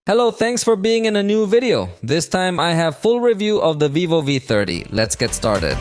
Hello, thanks for being in a new video. This time I have full review of the VIVO V30. Let's get started.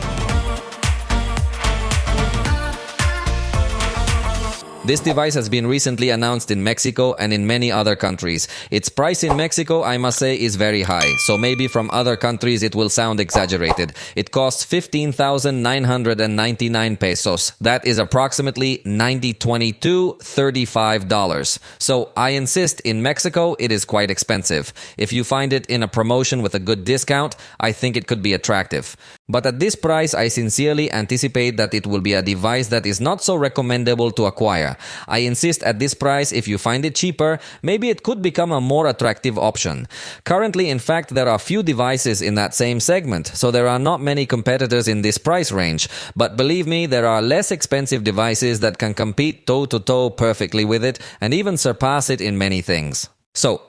This device has been recently announced in Mexico and in many other countries. Its price in Mexico, I must say, is very high, so maybe from other countries it will sound exaggerated. It costs 15,999 pesos. That is approximately $90.22, $35. So I insist, in Mexico it is quite expensive. If you find it in a promotion with a good discount, I think it could be attractive. But at this price, I sincerely anticipate that it will be a device that is not so recommendable to acquire. I insist, at this price, if you find it cheaper, maybe it could become a more attractive option. Currently, in fact, there are few devices in that same segment, so there are not many competitors in this price range. But believe me, there are less expensive devices that can compete toe-to-toe perfectly with it and even surpass it in many things. So,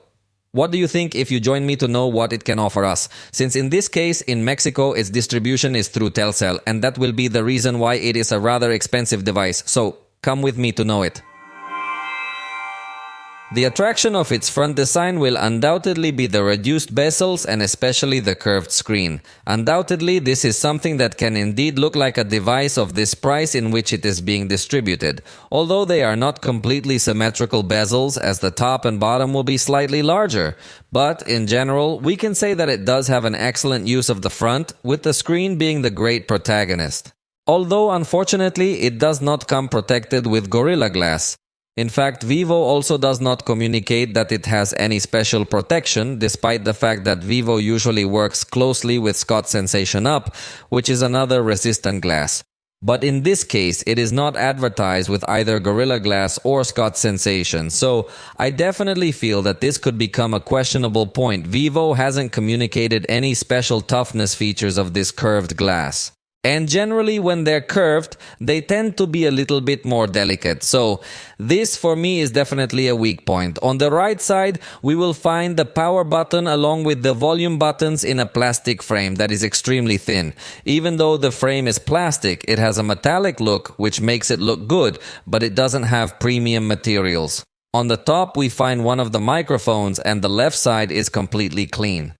what do you think if you join me to know what it can offer us? Since in this case, in Mexico, its distribution is through Telcel, and that will be the reason why it is a rather expensive device. So, come with me to know it. The attraction of its front design will undoubtedly be the reduced bezels and especially the curved screen. Undoubtedly, this is something that can indeed look like a device of this price in which it is being distributed. Although they are not completely symmetrical bezels, as the top and bottom will be slightly larger. But in general, we can say that it does have an excellent use of the front, with the screen being the great protagonist. Although unfortunately, it does not come protected with Gorilla Glass. In fact, Vivo also does not communicate that it has any special protection, despite the fact that Vivo usually works closely with Scott Sensation Up, which is another resistant glass. But in this case, it is not advertised with either Gorilla Glass or Scott Sensation, so I definitely feel that this could become a questionable point. Vivo hasn't communicated any special toughness features of this curved glass. And generally, when they're curved, they tend to be a little bit more delicate. So this for me is definitely a weak point. On the right side, we will find the power button along with the volume buttons in a plastic frame that is extremely thin. Even though the frame is plastic, it has a metallic look which makes it look good, but it doesn't have premium materials. On the top, we find one of the microphones and the left side is completely clean.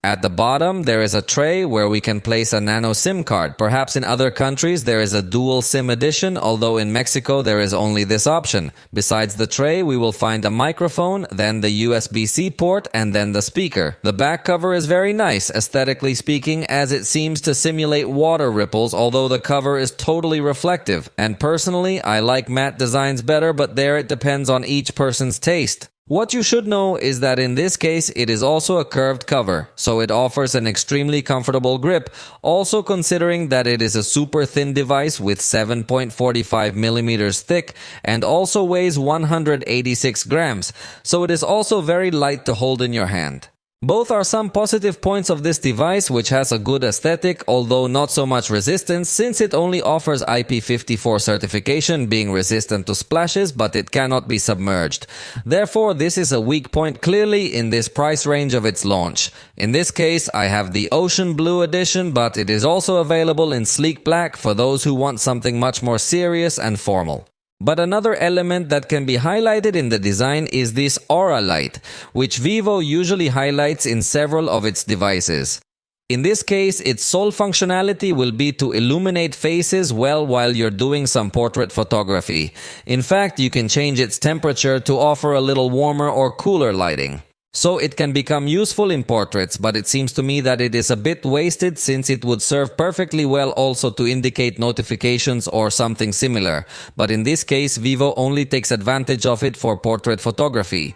At the bottom, there is a tray where we can place a nano SIM card. Perhaps in other countries there is a dual SIM edition, although in Mexico there is only this option. Besides the tray, we will find a microphone, then the USB-C port, and then the speaker. The back cover is very nice, aesthetically speaking, as it seems to simulate water ripples, although the cover is totally reflective. And personally, I like matte designs better, but there it depends on each person's taste. What you should know is that in this case, it is also a curved cover, so it offers an extremely comfortable grip, also considering that it is a super thin device with 7.45 millimeters thick and also weighs 186 grams, so it is also very light to hold in your hand. Both are some positive points of this device, which has a good aesthetic, although not so much resistance, since it only offers IP54 certification, being resistant to splashes, but it cannot be submerged. Therefore, this is a weak point clearly in this price range of its launch. In this case, I have the Ocean Blue edition, but it is also available in sleek black for those who want something much more serious and formal. But another element that can be highlighted in the design is this aura light, which Vivo usually highlights in several of its devices. In this case, its sole functionality will be to illuminate faces well while you're doing some portrait photography. In fact, you can change its temperature to offer a little warmer or cooler lighting. So it can become useful in portraits, but it seems to me that it is a bit wasted since it would serve perfectly well also to indicate notifications or something similar. But in this case, Vivo only takes advantage of it for portrait photography.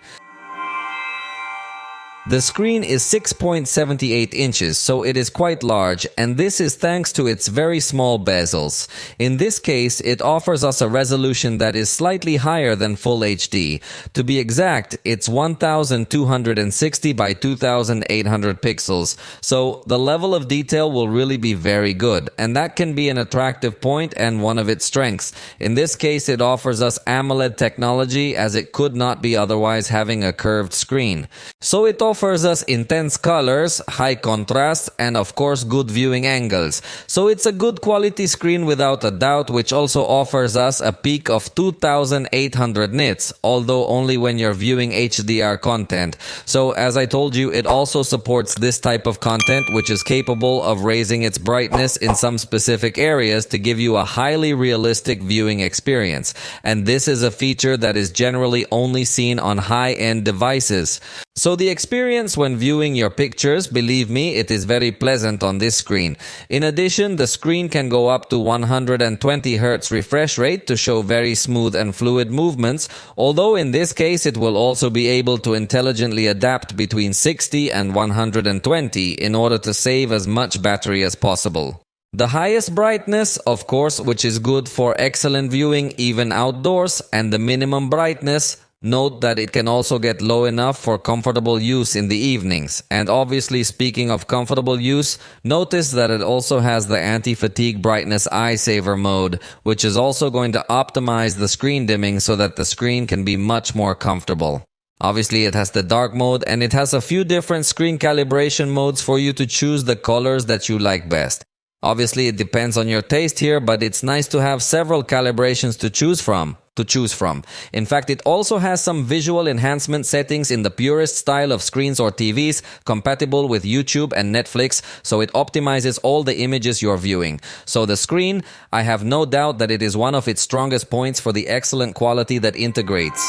The screen is 6.78 inches, so it is quite large, and this is thanks to its very small bezels. In this case, it offers us a resolution that is slightly higher than Full HD. To be exact, it's 1260 by 2800 pixels, so the level of detail will really be very good, and that can be an attractive point and one of its strengths. In this case, it offers us AMOLED technology, as it could not be otherwise having a curved screen. So it offers offers us intense colors, high contrast, and of course good viewing angles. So it's a good quality screen without a doubt, which also offers us a peak of 2800 nits, although only when you're viewing HDR content. So as I told you, it also supports this type of content, which is capable of raising its brightness in some specific areas to give you a highly realistic viewing experience. And this is a feature that is generally only seen on high-end devices. So the experience when viewing your pictures, believe me, it is very pleasant on this screen. In addition, the screen can go up to 120 Hz refresh rate to show very smooth and fluid movements, although in this case it will also be able to intelligently adapt between 60 and 120 in order to save as much battery as possible. The highest brightness, of course, which is good for excellent viewing even outdoors, and the minimum brightness, note that it can also get low enough for comfortable use in the evenings. And obviously, speaking of comfortable use, notice that it also has the anti-fatigue brightness eye saver mode, which is also going to optimize the screen dimming so that the screen can be much more comfortable. Obviously, it has the dark mode, and it has a few different screen calibration modes for you to choose the colors that you like best. Obviously, it depends on your taste here, but it's nice to have several calibrations to choose from. In fact, it also has some visual enhancement settings in the purest style of screens or TVs, compatible with YouTube and Netflix, so it optimizes all the images you're viewing. So the screen, I have no doubt that it is one of its strongest points for the excellent quality that integrates.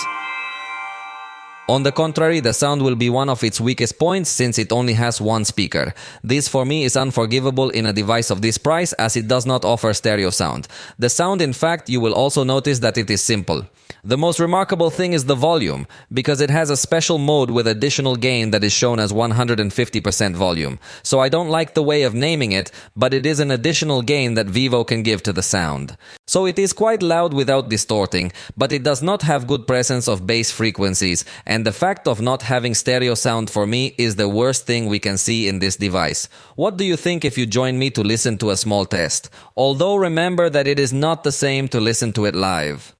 On the contrary, the sound will be one of its weakest points since it only has one speaker. This for me is unforgivable in a device of this price as it does not offer stereo sound. The sound, in fact, you will also notice that it is simple. The most remarkable thing is the volume, because it has a special mode with additional gain that is shown as 150% volume. So I don't like the way of naming it, but it is an additional gain that Vivo can give to the sound. So it is quite loud without distorting, but it does not have good presence of bass frequencies, and the fact of not having stereo sound for me is the worst thing we can see in this device. What do you think if you join me to listen to a small test? Although remember that it is not the same to listen to it live.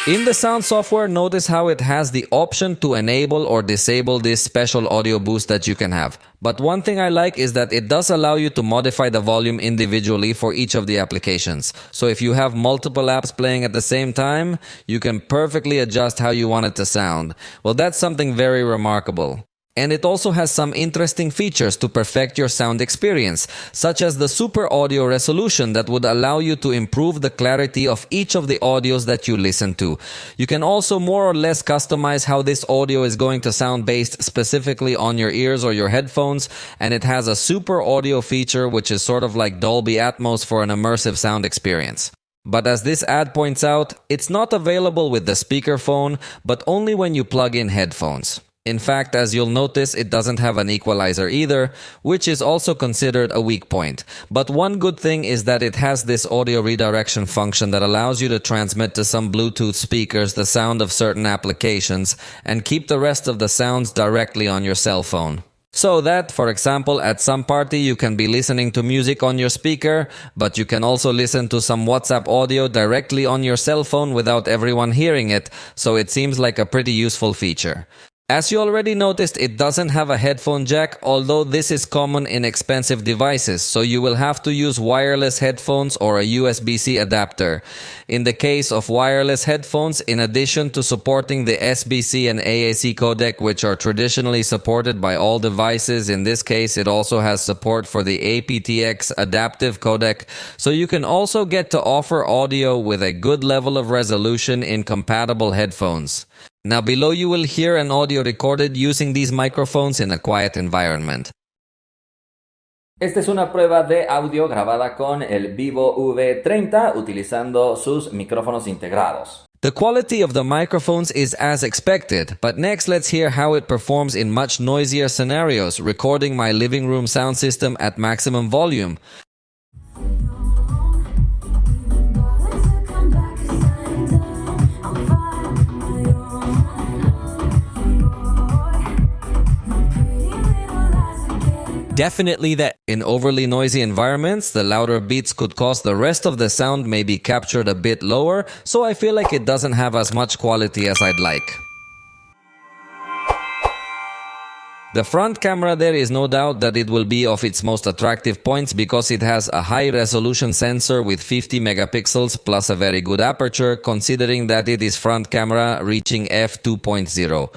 In the sound software, notice how it has the option to enable or disable this special audio boost that you can have. But one thing I like is that it does allow you to modify the volume individually for each of the applications. So if you have multiple apps playing at the same time, you can perfectly adjust how you want it to sound. Well, that's something very remarkable. And it also has some interesting features to perfect your sound experience, such as the super audio resolution that would allow you to improve the clarity of each of the audios that you listen to. You can also more or less customize how this audio is going to sound based specifically on your ears or your headphones, and it has a super audio feature which is sort of like Dolby Atmos for an immersive sound experience. But as this ad points out, it's not available with the speakerphone, but only when you plug in headphones. In fact, as you'll notice, it doesn't have an equalizer either, which is also considered a weak point. But one good thing is that it has this audio redirection function that allows you to transmit to some Bluetooth speakers the sound of certain applications and keep the rest of the sounds directly on your cell phone. So that, for example, at some party you can be listening to music on your speaker, but you can also listen to some WhatsApp audio directly on your cell phone without everyone hearing it, so it seems like a pretty useful feature. As you already noticed, it doesn't have a headphone jack, although this is common in expensive devices, so you will have to use wireless headphones or a USB-C adapter. In the case of wireless headphones, in addition to supporting the SBC and AAC codec, which are traditionally supported by all devices, in this case it also has support for the aptX adaptive codec, so you can also get to offer audio with a good level of resolution in compatible headphones. Now below you will hear an audio recorded using these microphones in a quiet environment. Esta es una prueba de audio grabada con el VIVO V30 utilizando sus micrófonos integrados. The quality of the microphones is as expected, but next let's hear how it performs in much noisier scenarios, recording my living room sound system at maximum volume. definitely that. In overly noisy environments, the louder beats could cause the rest of the sound may be captured a bit lower, so I feel like it doesn't have as much quality as I'd like. The front camera, there is no doubt that it will be of its most attractive points because it has a high resolution sensor with 50 megapixels plus a very good aperture, considering that it is front camera reaching f2.0.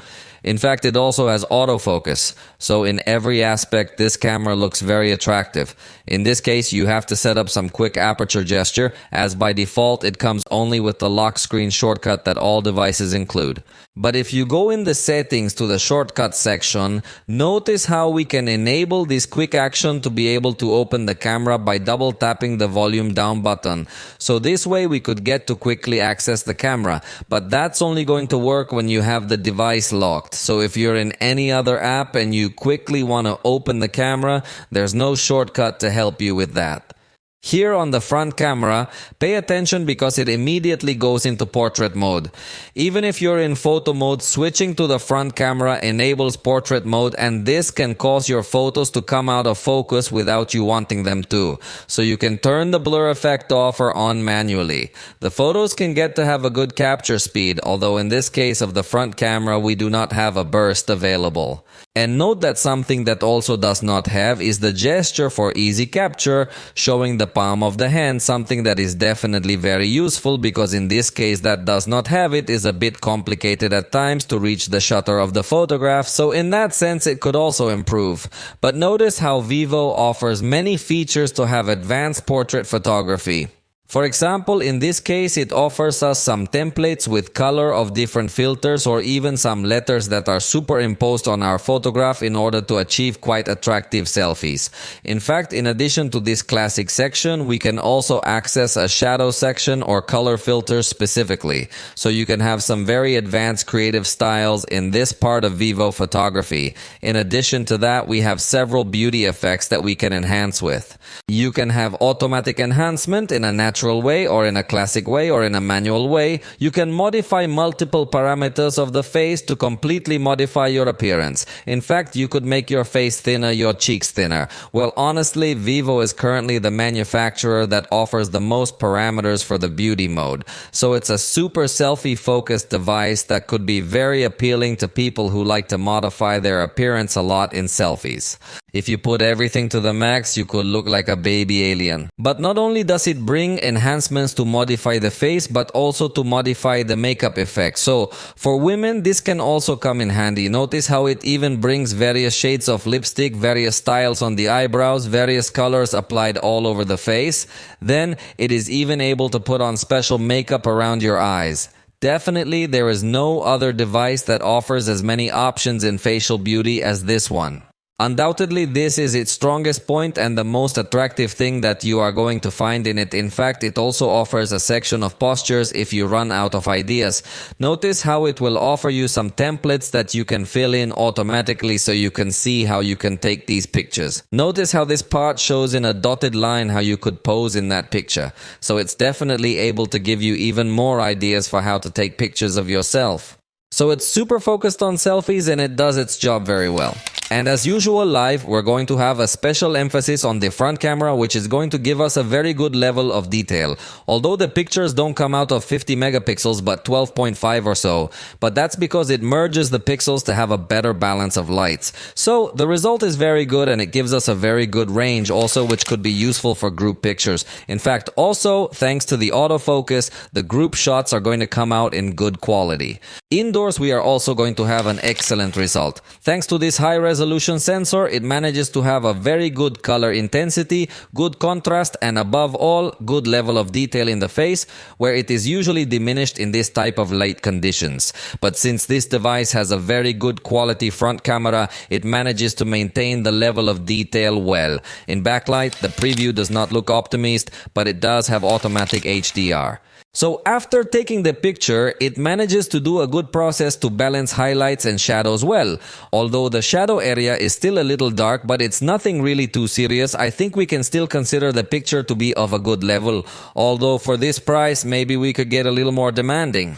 In fact, it also has autofocus, so in every aspect this camera looks very attractive. In this case, you have to set up some quick aperture gesture, as by default it comes only with the lock screen shortcut that all devices include. But if you go in the settings to the shortcut section, notice how we can enable this quick action to be able to open the camera by double tapping the volume down button. So this way we could get to quickly access the camera, but that's only going to work when you have the device locked. So if you're in any other app and you quickly want to open the camera, there's no shortcut to help you with that. Here on the front camera, pay attention because it immediately goes into portrait mode. Even if you're in photo mode, switching to the front camera enables portrait mode, and this can cause your photos to come out of focus without you wanting them to. So you can turn the blur effect off or on manually. The photos can get to have a good capture speed, although in this case of the front camera we do not have a burst available. And note that something that also does not have is the gesture for easy capture, showing the palm of the hand, something that is definitely very useful because in this case that does not have it is a bit complicated at times to reach the shutter of the photograph, so in that sense it could also improve. But notice how Vivo offers many features to have advanced portrait photography. For example, in this case, it offers us some templates with color of different filters or even some letters that are superimposed on our photograph in order to achieve quite attractive selfies. In fact, in addition to this classic section, we can also access a shadow section or color filters specifically. So you can have some very advanced creative styles in this part of Vivo photography. In addition to that, we have several beauty effects that we can enhance with. You can have automatic enhancement in a natural way or in a classic way or in a manual way. You can modify multiple parameters of the face to completely modify your appearance. In fact, you could make your face thinner, your cheeks thinner. Well, honestly, Vivo is currently the manufacturer that offers the most parameters for the beauty mode. So it's a super selfie-focused device that could be very appealing to people who like to modify their appearance a lot in selfies. If you put everything to the max, you could look like a baby alien. But not only does it bring enhancements to modify the face, but also to modify the makeup effect. So, for women, this can also come in handy. Notice how it even brings various shades of lipstick, various styles on the eyebrows, various colors applied all over the face. Then, it is even able to put on special makeup around your eyes. Definitely, there is no other device that offers as many options in facial beauty as this one. Undoubtedly, this is its strongest point and the most attractive thing that you are going to find in it. In fact, it also offers a section of postures if you run out of ideas. Notice how it will offer you some templates that you can fill in automatically so you can see how you can take these pictures. Notice how this part shows in a dotted line how you could pose in that picture. So it's definitely able to give you even more ideas for how to take pictures of yourself. So it's super focused on selfies and it does its job very well. And as usual live, we're going to have a special emphasis on the front camera, which is going to give us a very good level of detail. Although the pictures don't come out of 50 megapixels but 12.5 or so, but that's because it merges the pixels to have a better balance of lights. So the result is very good and it gives us a very good range also, which could be useful for group pictures. In fact, also thanks to the autofocus, the group shots are going to come out in good quality. Indoors, we are also going to have an excellent result. Thanks to this high resolution sensor, it manages to have a very good color intensity, good contrast, and above all, good level of detail in the face, where it is usually diminished in this type of light conditions. But since this device has a very good quality front camera, it manages to maintain the level of detail well. In backlight, the preview does not look optimist, but it does have automatic HDR. So after taking the picture, it manages to do a good process to balance highlights and shadows well. Although the shadow area is still a little dark, but it's nothing really too serious, I think we can still consider the picture to be of a good level. Although for this price, maybe we could get a little more demanding.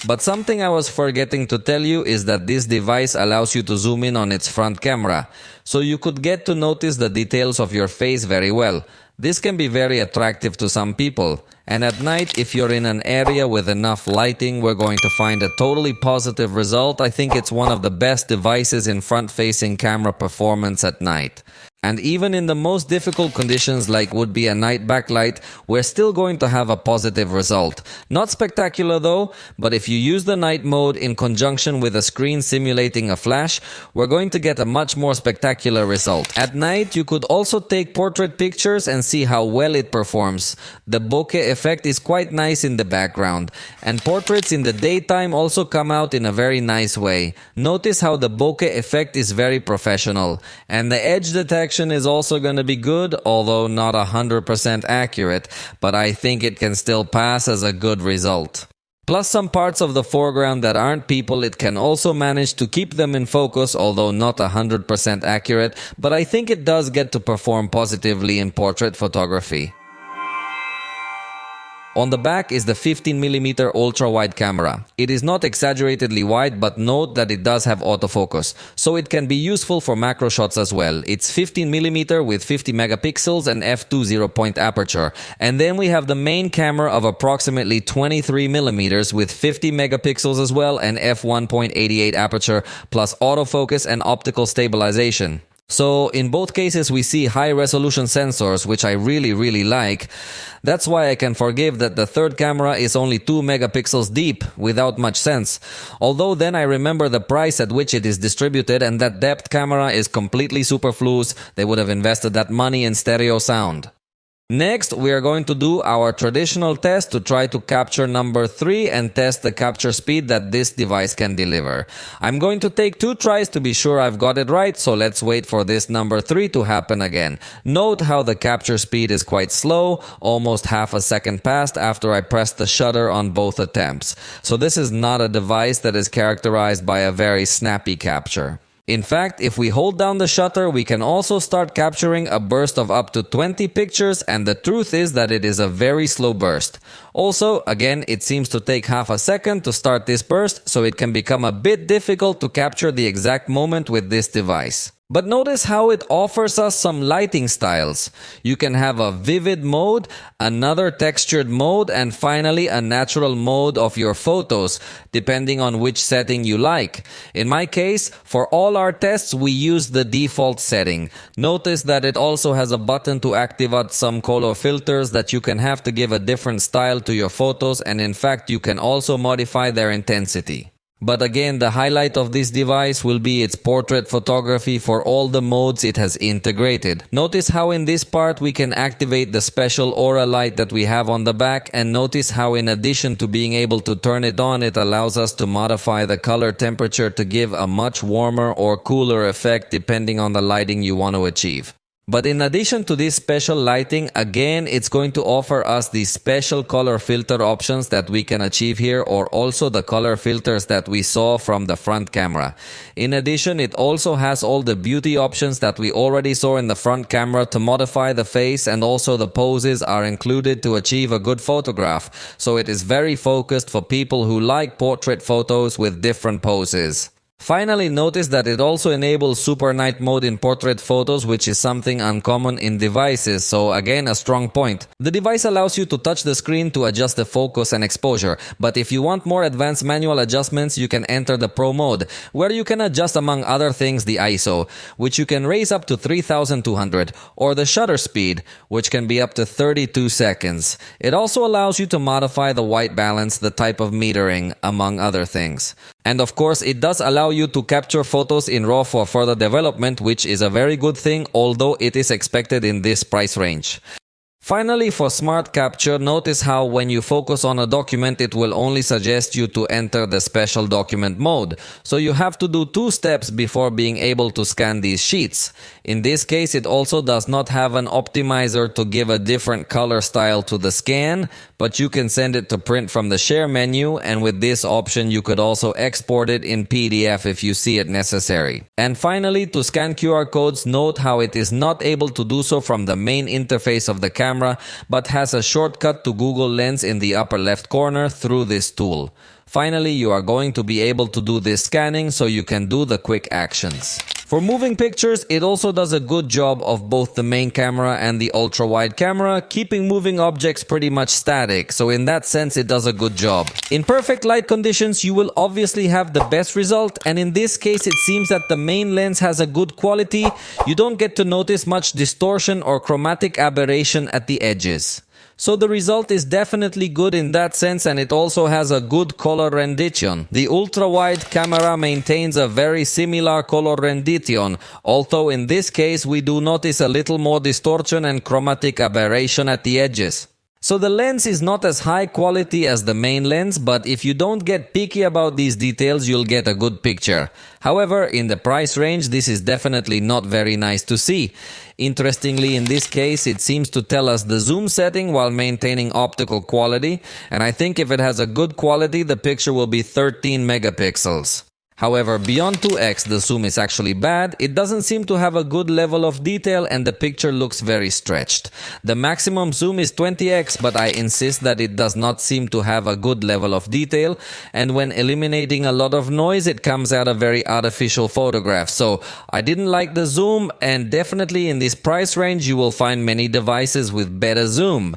But something I was forgetting to tell you is that this device allows you to zoom in on its front camera, so you could get to notice the details of your face very well. This can be very attractive to some people, and at night, if you're in an area with enough lighting, we're going to find a totally positive result. I think it's one of the best devices in front-facing camera performance at night. And even in the most difficult conditions like would be a night backlight, we're still going to have a positive result. Not spectacular though, but if you use the night mode in conjunction with a screen simulating a flash, we're going to get a much more spectacular result. At night, you could also take portrait pictures and see how well it performs. The bokeh effect is quite nice in the background, and portraits in the daytime also come out in a very nice way. Notice how the bokeh effect is very professional, and the edge detection is also going to be good, although not 100% accurate, but I think it can still pass as a good result. Plus some parts of the foreground that aren't people, it can also manage to keep them in focus, although not 100% accurate, but I think it does get to perform positively in portrait photography. On the back is the 15mm ultra-wide camera. It is not exaggeratedly wide, but note that it does have autofocus, so it can be useful for macro shots as well. It's 15mm with 50 megapixels and f2 0-point aperture. And then we have the main camera of approximately 23mm with 50 megapixels as well and f1.88 aperture, plus autofocus and optical stabilization. So in both cases we see high resolution sensors, which I really like. That's why I can forgive that the third camera is only 2 megapixels deep without much sense. Although then I remember the price at which it is distributed, and that depth camera is completely superfluous. They would have invested that money in stereo sound. Next, we are going to do our traditional test to try to capture number 3 and test the capture speed that this device can deliver. I'm going to take 2 tries to be sure I've got it right, so let's wait for this number 3 to happen again. Note how the capture speed is quite slow, almost half a second passed after I pressed the shutter on both attempts. So this is not a device that is characterized by a very snappy capture. In fact, if we hold down the shutter, we can also start capturing a burst of up to 20 pictures, and the truth is that it is a very slow burst. Also, again, it seems to take half a second to start this burst, so it can become a bit difficult to capture the exact moment with this device. But notice how it offers us some lighting styles. You can have a vivid mode, another textured mode, and finally a natural mode of your photos, depending on which setting you like. In my case, for all our tests, we use the default setting. Notice that it also has a button to activate some color filters that you can have to give a different style to your photos, and in fact, you can also modify their intensity. But again, the highlight of this device will be its portrait photography for all the modes it has integrated. Notice how in this part we can activate the special aura light that we have on the back, and notice how in addition to being able to turn it on, it allows us to modify the color temperature to give a much warmer or cooler effect depending on the lighting you want to achieve. But in addition to this special lighting, again, it's going to offer us these special color filter options that we can achieve here, or also the color filters that we saw from the front camera. In addition, it also has all the beauty options that we already saw in the front camera to modify the face, and also the poses are included to achieve a good photograph. So it is very focused for people who like portrait photos with different poses. Finally, notice that it also enables super night mode in portrait photos, which is something uncommon in devices, so again a strong point. The device allows you to touch the screen to adjust the focus and exposure, but if you want more advanced manual adjustments, you can enter the Pro mode, where you can adjust among other things the ISO, which you can raise up to 3200, or the shutter speed, which can be up to 32 seconds. It also allows you to modify the white balance, the type of metering, among other things. And of course, it does allow you to capture photos in RAW for further development, which is a very good thing, although it is expected in this price range. Finally, for smart capture, notice how when you focus on a document, it will only suggest you to enter the special document mode. So you have to do 2 steps before being able to scan these sheets. In this case, it also does not have an optimizer to give a different color style to the scan, but you can send it to print from the share menu, and with this option you could also export it in PDF if you see it necessary. And finally, to scan QR codes, note how it is not able to do so from the main interface of the camera, but has a shortcut to Google Lens in the upper left corner through this tool. Finally, you are going to be able to do this scanning so you can do the quick actions. For moving pictures, it also does a good job of both the main camera and the ultra-wide camera, keeping moving objects pretty much static, so in that sense it does a good job. In perfect light conditions, you will obviously have the best result, and in this case it seems that the main lens has a good quality. You don't get to notice much distortion or chromatic aberration at the edges. So the result is definitely good in that sense, and it also has a good color rendition. The ultra-wide camera maintains a very similar color rendition, although in this case we do notice a little more distortion and chromatic aberration at the edges. So the lens is not as high quality as the main lens, but if you don't get picky about these details, you'll get a good picture. However, in the price range, this is definitely not very nice to see. Interestingly, in this case, it seems to tell us the zoom setting while maintaining optical quality, and I think if it has a good quality, the picture will be 13 megapixels. However, beyond 2x the zoom is actually bad, it doesn't seem to have a good level of detail and the picture looks very stretched. The maximum zoom is 20x, but I insist that it does not seem to have a good level of detail, and when eliminating a lot of noise it comes out a very artificial photograph. So I didn't like the zoom, and definitely in this price range you will find many devices with better zoom.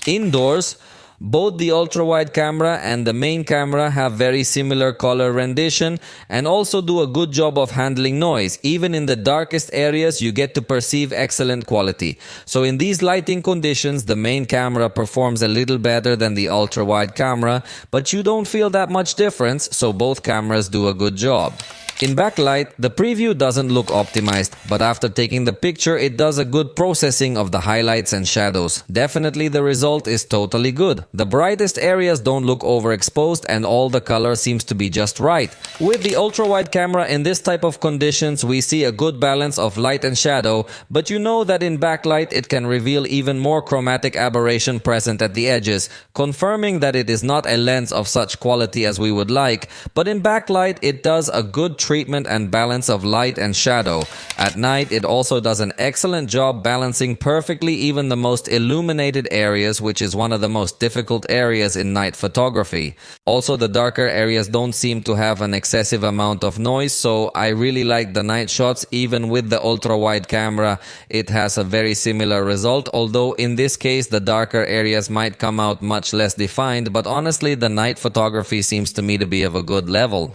Indoors, both the ultra-wide camera and the main camera have very similar color rendition and also do a good job of handling noise. Even in the darkest areas, you get to perceive excellent quality. So in these lighting conditions, the main camera performs a little better than the ultra-wide camera, but you don't feel that much difference, so both cameras do a good job. In backlight, the preview doesn't look optimized, but after taking the picture, it does a good processing of the highlights and shadows. Definitely the result is totally good. The brightest areas don't look overexposed and all the color seems to be just right. With the ultra-wide camera in this type of conditions, we see a good balance of light and shadow, but you know that in backlight it can reveal even more chromatic aberration present at the edges, confirming that it is not a lens of such quality as we would like, but in backlight it does a good treatment and balance of light and shadow. At night, it also does an excellent job balancing perfectly even the most illuminated areas, which is one of the most difficult areas in night photography. Also, the darker areas don't seem to have an excessive amount of noise, so I really like the night shots. Even with the ultra-wide camera, it has a very similar result, although in this case, the darker areas might come out much less defined, but honestly, the night photography seems to me to be of a good level.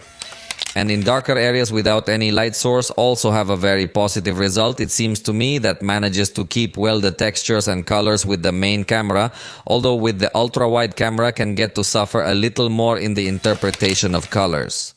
And in darker areas without any light source also have a very positive result. It seems to me that manages to keep well the textures and colors with the main camera, although with the ultra-wide camera can get to suffer a little more in the interpretation of colors.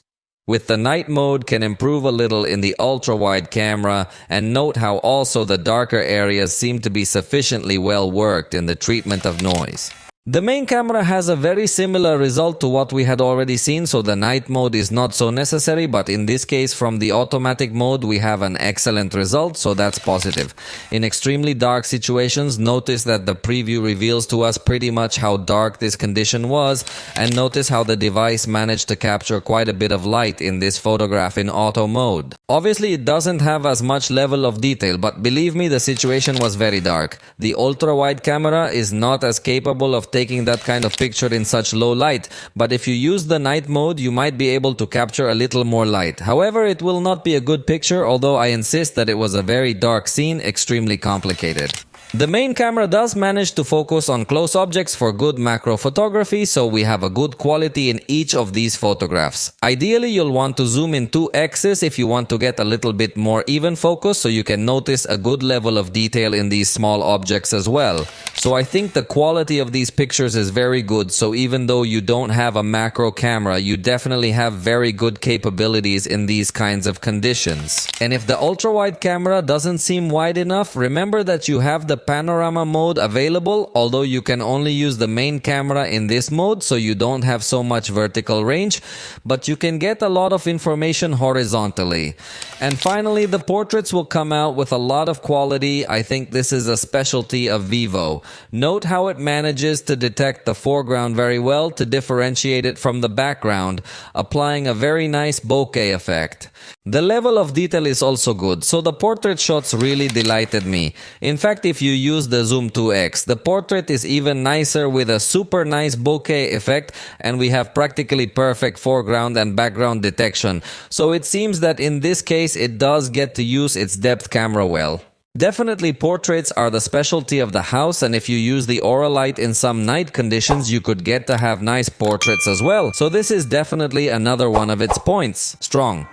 With the night mode can improve a little in the ultra-wide camera, and note how also the darker areas seem to be sufficiently well worked in the treatment of noise. The main camera has a very similar result to what we had already seen, so the night mode is not so necessary, but in this case from the automatic mode we have an excellent result, so that's positive. In extremely dark situations, notice that the preview reveals to us pretty much how dark this condition was, and notice how the device managed to capture quite a bit of light in this photograph in auto mode. Obviously it doesn't have as much level of detail, but believe me, the situation was very dark. The ultra-wide camera is not as capable of taking that kind of picture in such low light, but if you use the night mode you might be able to capture a little more light. However, it will not be a good picture, although I insist that it was a very dark scene, extremely complicated. The main camera does manage to focus on close objects for good macro photography, so we have a good quality in each of these photographs. Ideally, you'll want to zoom in 2x's if you want to get a little bit more even focus, so you can notice a good level of detail in these small objects as well. So I think the quality of these pictures is very good, so even though you don't have a macro camera, you definitely have very good capabilities in these kinds of conditions. And if the ultra-wide camera doesn't seem wide enough, remember that you have the panorama mode available, although you can only use the main camera in this mode, so you don't have so much vertical range, but you can get a lot of information horizontally. And finally, the portraits will come out with a lot of quality. I think this is a specialty of VIVO. Note how it manages to detect the foreground very well to differentiate it from the background, applying a very nice bokeh effect. The level of detail is also good, so the portrait shots really delighted me. In fact, if you use the Zoom 2x, the portrait is even nicer with a super nice bokeh effect, and we have practically perfect foreground and background detection. So it seems that in this case it does get to use its depth camera well. Definitely portraits are the specialty of the house, and if you use the aura light in some night conditions, you could get to have nice portraits as well. So this is definitely another one of its points. Strong.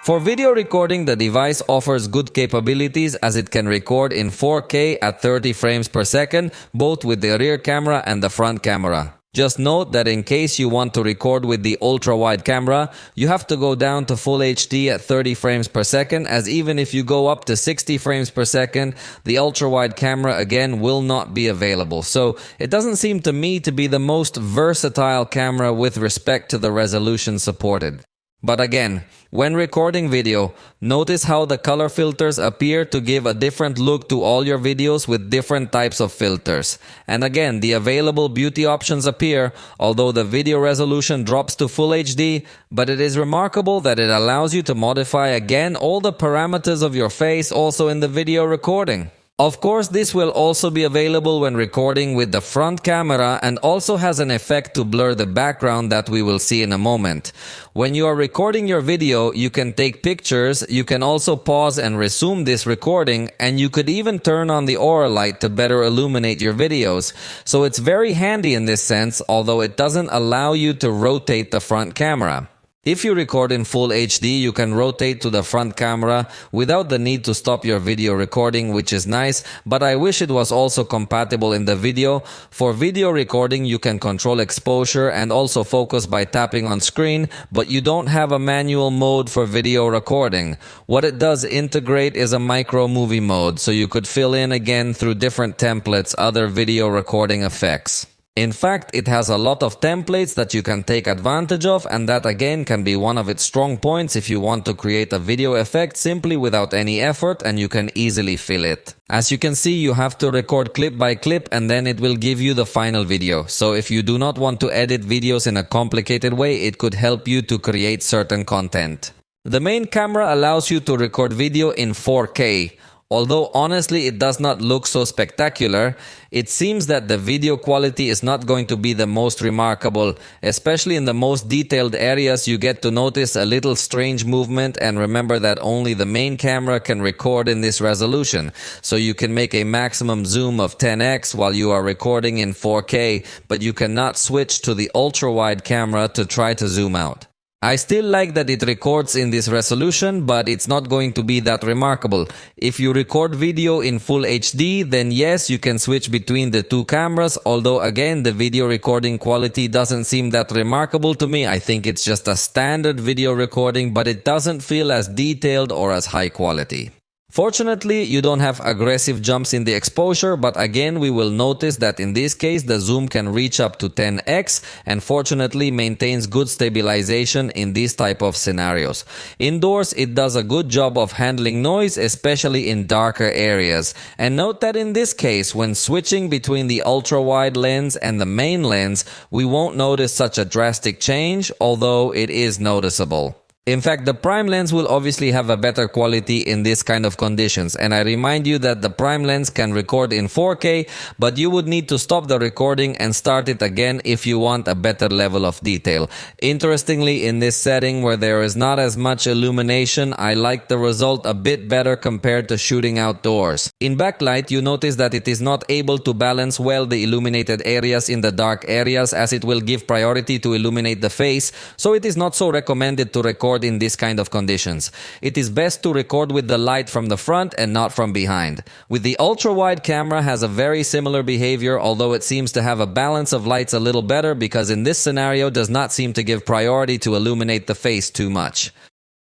For video recording, the device offers good capabilities as it can record in 4K at 30 frames per second, both with the rear camera and the front camera. Just note that in case you want to record with the ultra-wide camera, you have to go down to Full HD at 30 frames per second, as even if you go up to 60 frames per second, the ultra-wide camera again will not be available. So it doesn't seem to me to be the most versatile camera with respect to the resolution supported. But again, when recording video, notice how the color filters appear to give a different look to all your videos with different types of filters. And again, the available beauty options appear, although the video resolution drops to Full HD, but it is remarkable that it allows you to modify again all the parameters of your face also in the video recording. Of course, this will also be available when recording with the front camera and also has an effect to blur the background that we will see in a moment. When you are recording your video, you can take pictures, you can also pause and resume this recording, and you could even turn on the aura light to better illuminate your videos. So it's very handy in this sense, although it doesn't allow you to rotate the front camera. If you record in Full HD, you can rotate to the front camera without the need to stop your video recording, which is nice, but I wish it was also compatible in the video. For video recording, you can control exposure and also focus by tapping on screen, but you don't have a manual mode for video recording. What it does integrate is a micro movie mode, so you could fill in again through different templates other video recording effects. In fact, it has a lot of templates that you can take advantage of, and that again can be one of its strong points if you want to create a video effect simply without any effort, and you can easily fill it. As you can see, you have to record clip by clip and then it will give you the final video. So if you do not want to edit videos in a complicated way, it could help you to create certain content. The main camera allows you to record video in 4K. Although honestly it does not look so spectacular, it seems that the video quality is not going to be the most remarkable. Especially in the most detailed areas, you get to notice a little strange movement, and remember that only the main camera can record in this resolution. So you can make a maximum zoom of 10x while you are recording in 4K, but you cannot switch to the ultra-wide camera to try to zoom out. I still like that it records in this resolution, but it's not going to be that remarkable. If you record video in Full HD, then yes, you can switch between the two cameras, although again, the video recording quality doesn't seem that remarkable to me. I think it's just a standard video recording, but it doesn't feel as detailed or as high quality. Fortunately, you don't have aggressive jumps in the exposure, but again we will notice that in this case the zoom can reach up to 10x and fortunately maintains good stabilization in these type of scenarios. Indoors, it does a good job of handling noise, especially in darker areas. And note that in this case, when switching between the ultra-wide lens and the main lens, we won't notice such a drastic change, although it is noticeable. In fact, the prime lens will obviously have a better quality in this kind of conditions, and I remind you that the prime lens can record in 4K, but you would need to stop the recording and start it again if you want a better level of detail. Interestingly, in this setting where there is not as much illumination, I like the result a bit better compared to shooting outdoors. In backlight, you notice that it is not able to balance well the illuminated areas in the dark areas, as it will give priority to illuminate the face, so it is not so recommended to record in this kind of conditions. It is best to record with the light from the front and not from behind. With the ultra-wide camera has a very similar behavior, although it seems to have a balance of lights a little better because in this scenario does not seem to give priority to illuminate the face too much.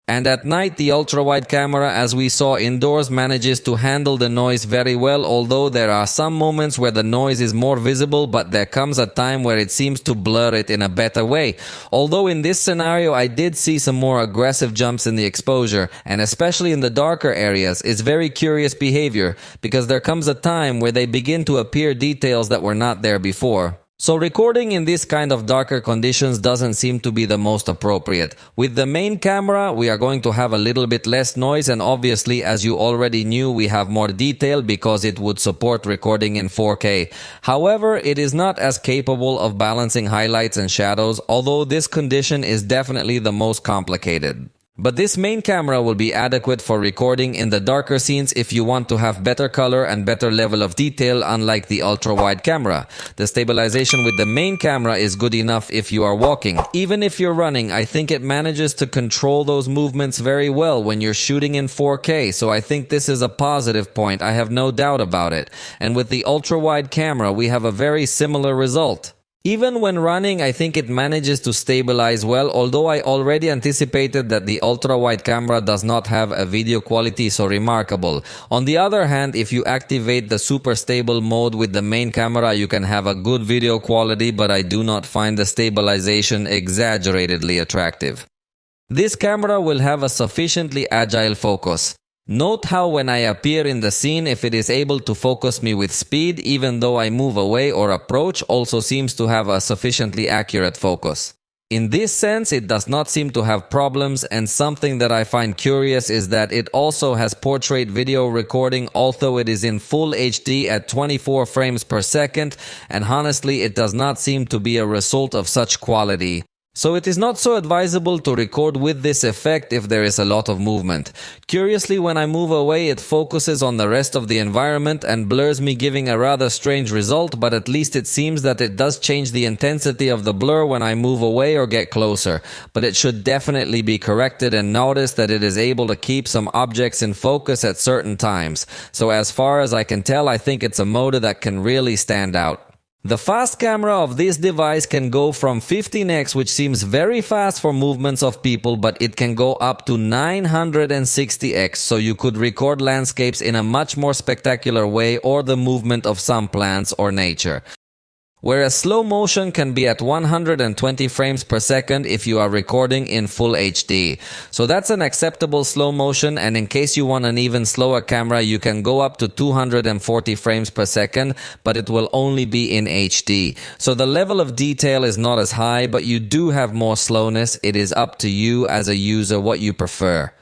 And at night, the ultra-wide camera, as we saw indoors, manages to handle the noise very well, although there are some moments where the noise is more visible, but there comes a time where it seems to blur it in a better way. Although in this scenario, I did see some more aggressive jumps in the exposure, and especially in the darker areas, it's very curious behavior, because there comes a time where they begin to appear details that were not there before. So recording in this kind of darker conditions doesn't seem to be the most appropriate. With the main camera, we are going to have a little bit less noise, and obviously, as you already knew, we have more detail because it would support recording in 4K. However, it is not as capable of balancing highlights and shadows, although this condition is definitely the most complicated. But this main camera will be adequate for recording in the darker scenes if you want to have better color and better level of detail, unlike the ultra-wide camera. The stabilization with the main camera is good enough if you are walking. Even if you're running, I think it manages to control those movements very well when you're shooting in 4K, so I think this is a positive point, I have no doubt about it. And with the ultra-wide camera, we have a very similar result. Even when running, I think it manages to stabilize well, although I already anticipated that the ultra-wide camera does not have a video quality so remarkable. On the other hand, if you activate the super stable mode with the main camera, you can have a good video quality, but I do not find the stabilization exaggeratedly attractive. This camera will have a sufficiently agile focus. Note how when I appear in the scene, if it is able to focus me with speed, even though I move away or approach, also seems to have a sufficiently accurate focus. In this sense, it does not seem to have problems, and something that I find curious is that it also has portrait video recording, although it is in full HD at 24 frames per second, and honestly, it does not seem to be a result of such quality. So it is not so advisable to record with this effect if there is a lot of movement. Curiously, when I move away, it focuses on the rest of the environment and blurs me, giving a rather strange result, but at least it seems that it does change the intensity of the blur when I move away or get closer. But it should definitely be corrected, and notice that it is able to keep some objects in focus at certain times. So as far as I can tell, I think it's a mode that can really stand out. The fast camera of this device can go from 15x, which seems very fast for movements of people, but it can go up to 960x, so you could record landscapes in a much more spectacular way, or the movement of some plants or nature. Whereas slow motion can be at 120 frames per second if you are recording in full HD. So that's an acceptable slow motion, and in case you want an even slower camera, you can go up to 240 frames per second, but it will only be in HD. So the level of detail is not as high, but you do have more slowness. It is up to you as a user what you prefer.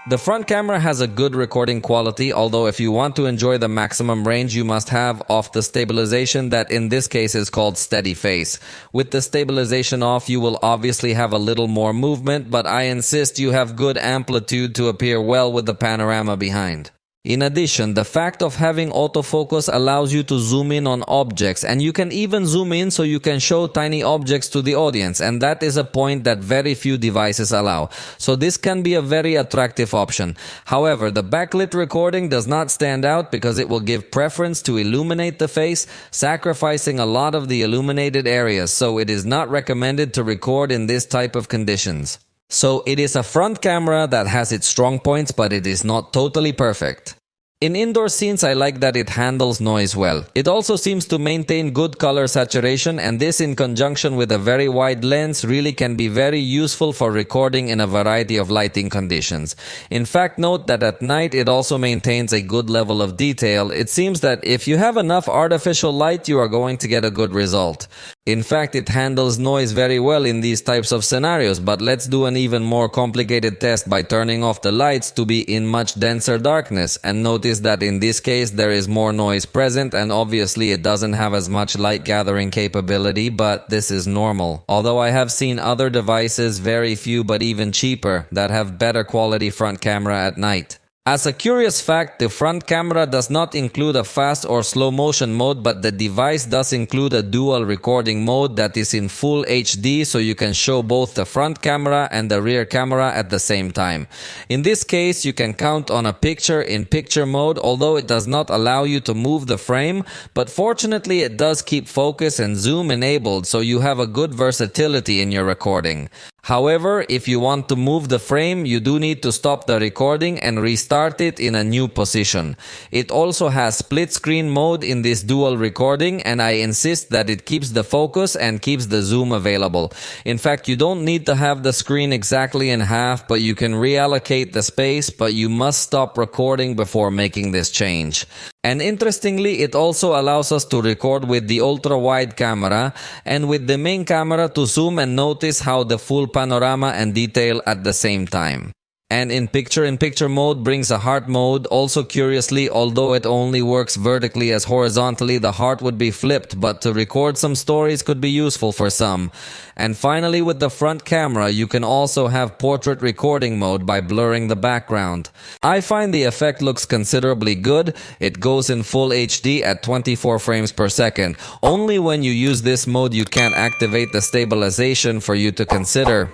The front camera has a good recording quality, although if you want to enjoy the maximum range, you must have off the stabilization that in this case is called steady face. With the stabilization off, you will obviously have a little more movement, but I insist you have good amplitude to appear well with the panorama behind. In addition, the fact of having autofocus allows you to zoom in on objects, and you can even zoom in so you can show tiny objects to the audience, and that is a point that very few devices allow. So this can be a very attractive option. However, the backlit recording does not stand out because it will give preference to illuminate the face, sacrificing a lot of the illuminated areas, so it is not recommended to record in this type of conditions. So it is a front camera that has its strong points, but it is not totally perfect. In indoor scenes, I like that it handles noise well. It also seems to maintain good color saturation, and this in conjunction with a very wide lens really can be very useful for recording in a variety of lighting conditions. In fact, note that at night it also maintains a good level of detail. It seems that if you have enough artificial light, you are going to get a good result. In fact, it handles noise very well in these types of scenarios, but let's do an even more complicated test by turning off the lights to be in much denser darkness, and notice that in this case there is more noise present, and obviously it doesn't have as much light gathering capability, but this is normal. Although I have seen other devices, very few but even cheaper, that have better quality front camera at night. As a curious fact, the front camera does not include a fast or slow motion mode, but the device does include a dual recording mode that is in full HD, so you can show both the front camera and the rear camera at the same time. In this case, you can count on a picture-in-picture mode, although it does not allow you to move the frame, but fortunately it does keep focus and zoom enabled, so you have a good versatility in your recording. However, if you want to move the frame, you do need to stop the recording and restart it in a new position. It also has split screen mode in this dual recording, and I insist that it keeps the focus and keeps the zoom available. In fact, you don't need to have the screen exactly in half, but you can reallocate the space, but you must stop recording before making this change. And interestingly, it also allows us to record with the ultra-wide camera and with the main camera to zoom and notice how the full panorama and detail at the same time. And in picture-in-picture mode brings a heart mode. Also curiously, although it only works vertically as horizontally, the heart would be flipped, but to record some stories could be useful for some. And finally, with the front camera, you can also have portrait recording mode by blurring the background. I find the effect looks considerably good. It goes in full HD at 24 frames per second. Only when you use this mode you can activate the stabilization for you to consider.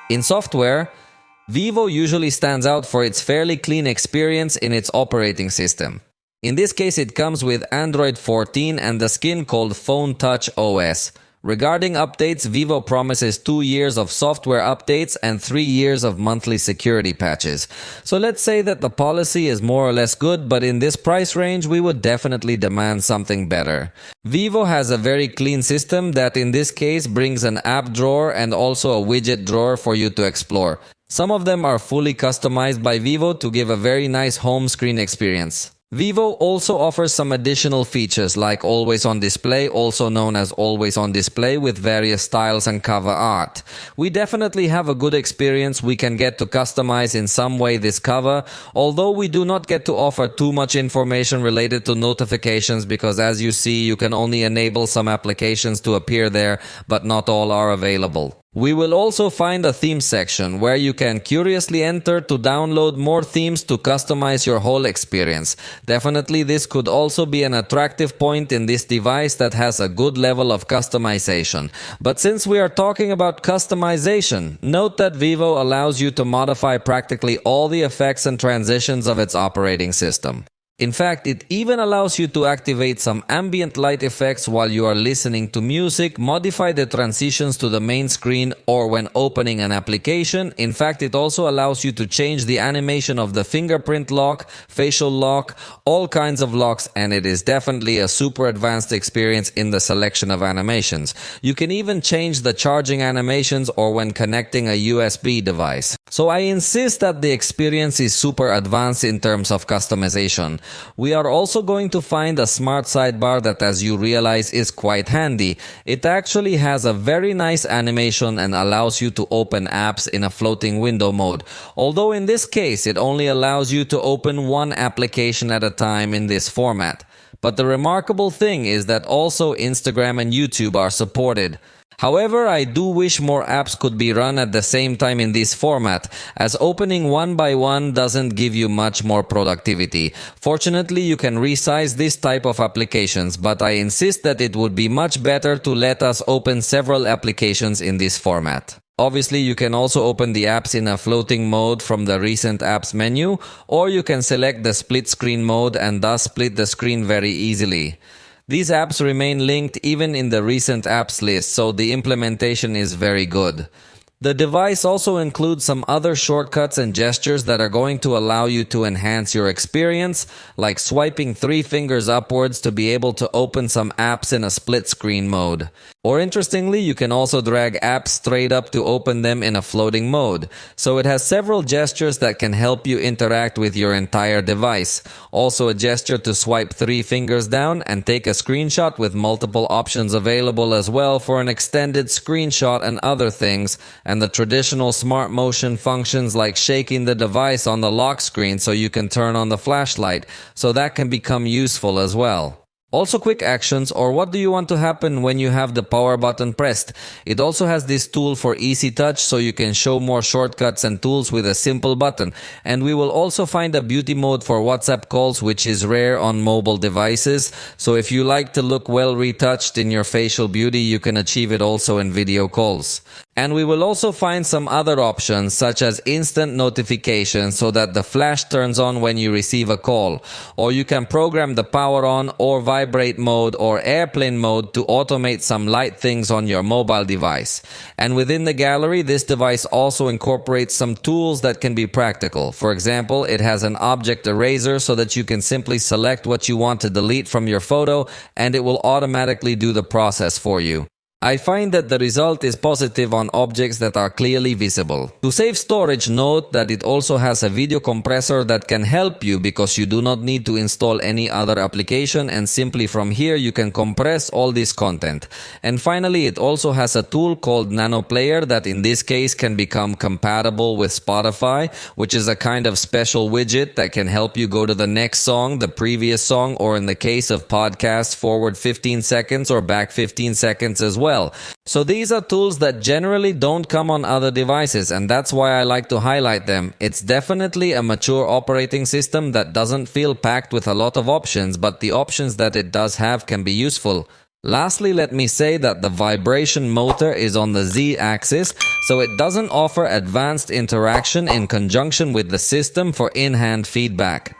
In software, Vivo usually stands out for its fairly clean experience in its operating system. In this case, it comes with Android 14 and the skin called Phone Touch OS. Regarding updates, Vivo promises 2 years of software updates and 3 years of monthly security patches. So let's say that the policy is more or less good, but in this price range, we would definitely demand something better. Vivo has a very clean system that in this case brings an app drawer and also a widget drawer for you to explore. Some of them are fully customized by Vivo to give a very nice home screen experience. Vivo also offers some additional features like Always on Display, also known as Always on Display, with various styles and cover art. We definitely have a good experience. We can get to customize in some way this cover, although we do not get to offer too much information related to notifications because as you see, you can only enable some applications to appear there, but not all are available. We will also find a theme section where you can curiously enter to download more themes to customize your whole experience. Definitely this could also be an attractive point in this device that has a good level of customization. But since we are talking about customization, note that Vivo allows you to modify practically all the effects and transitions of its operating system. In fact, it even allows you to activate some ambient light effects while you are listening to music, modify the transitions to the main screen, or when opening an application. In fact, it also allows you to change the animation of the fingerprint lock, facial lock, all kinds of locks, and it is definitely a super advanced experience in the selection of animations. You can even change the charging animations or when connecting a USB device. So I insist that the experience is super advanced in terms of customization. We are also going to find a smart sidebar that, as you realize, is quite handy. It actually has a very nice animation and allows you to open apps in a floating window mode. Although in this case, it only allows you to open one application at a time in this format. But the remarkable thing is that also Instagram and YouTube are supported. However, I do wish more apps could be run at the same time in this format, as opening one by one doesn't give you much more productivity. Fortunately, you can resize this type of applications, but I insist that it would be much better to let us open several applications in this format. Obviously, you can also open the apps in a floating mode from the recent apps menu, or you can select the split screen mode and thus split the screen very easily. These apps remain linked even in the recent apps list, so the implementation is very good. The device also includes some other shortcuts and gestures that are going to allow you to enhance your experience, like swiping 3 fingers upwards to be able to open some apps in a split screen mode. Or interestingly, you can also drag apps straight up to open them in a floating mode. So it has several gestures that can help you interact with your entire device. Also a gesture to swipe 3 fingers down and take a screenshot with multiple options available as well for an extended screenshot and other things. And the traditional smart motion functions like shaking the device on the lock screen so you can turn on the flashlight. So that can become useful as well. Also quick actions, or what do you want to happen when you have the power button pressed. It also has this tool for easy touch so you can show more shortcuts and tools with a simple button. And we will also find a beauty mode for WhatsApp calls, which is rare on mobile devices. So if you like to look well retouched in your facial beauty, you can achieve it also in video calls. And we will also find some other options such as instant notifications so that the flash turns on when you receive a call. Or you can program the power on or vibrate mode or airplane mode to automate some light things on your mobile device. And within the gallery, this device also incorporates some tools that can be practical. For example, it has an object eraser so that you can simply select what you want to delete from your photo and it will automatically do the process for you. I find that the result is positive on objects that are clearly visible. To save storage, note that it also has a video compressor that can help you because you do not need to install any other application, and simply from here you can compress all this content. And finally, it also has a tool called Nano Player that in this case can become compatible with Spotify, which is a kind of special widget that can help you go to the next song, the previous song, or in the case of podcasts, forward 15 seconds or back 15 seconds as well. So these are tools that generally don't come on other devices, and that's why I like to highlight them. It's definitely a mature operating system that doesn't feel packed with a lot of options, but the options that it does have can be useful. Lastly, let me say that the vibration motor is on the Z-axis, so it doesn't offer advanced interaction in conjunction with the system for in-hand feedback.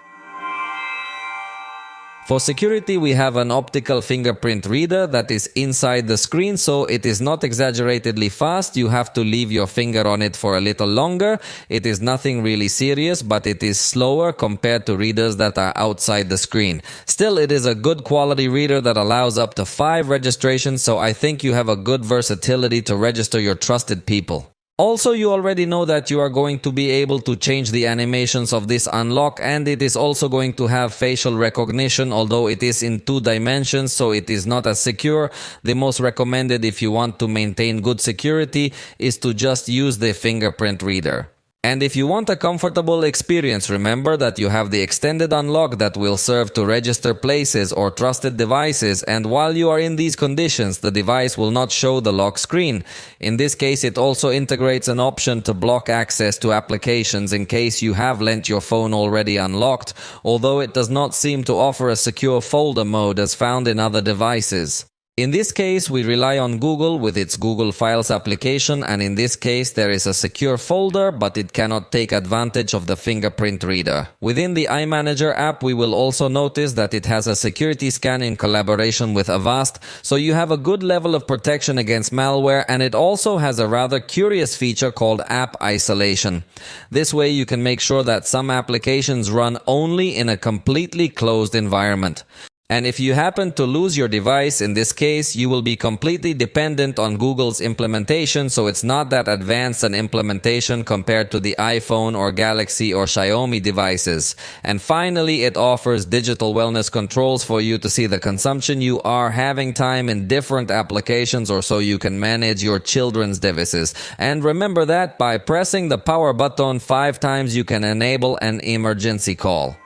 For security, we have an optical fingerprint reader that is inside the screen, so it is not exaggeratedly fast. You have to leave your finger on it for a little longer. It is nothing really serious, but it is slower compared to readers that are outside the screen. Still, it is a good quality reader that allows up to 5 registrations, so I think you have a good versatility to register your trusted people. Also, you already know that you are going to be able to change the animations of this unlock, and it is also going to have facial recognition, although it is in 2 dimensions, so it is not as secure. The most recommended if you want to maintain good security is to just use the fingerprint reader. And if you want a comfortable experience, remember that you have the extended unlock that will serve to register places or trusted devices, and while you are in these conditions, the device will not show the lock screen. In this case, it also integrates an option to block access to applications in case you have lent your phone already unlocked, although it does not seem to offer a secure folder mode as found in other devices. In this case, we rely on Google with its Google Files application, and in this case there is a secure folder, but it cannot take advantage of the fingerprint reader. Within the iManager app, we will also notice that it has a security scan in collaboration with Avast, so you have a good level of protection against malware, and it also has a rather curious feature called app isolation. This way you can make sure that some applications run only in a completely closed environment. And if you happen to lose your device, in this case, you will be completely dependent on Google's implementation, so it's not that advanced an implementation compared to the iPhone or Galaxy or Xiaomi devices. And finally, it offers digital wellness controls for you to see the consumption you are having time in different applications, or so you can manage your children's devices. And remember that by pressing the power button 5 times, you can enable an emergency call.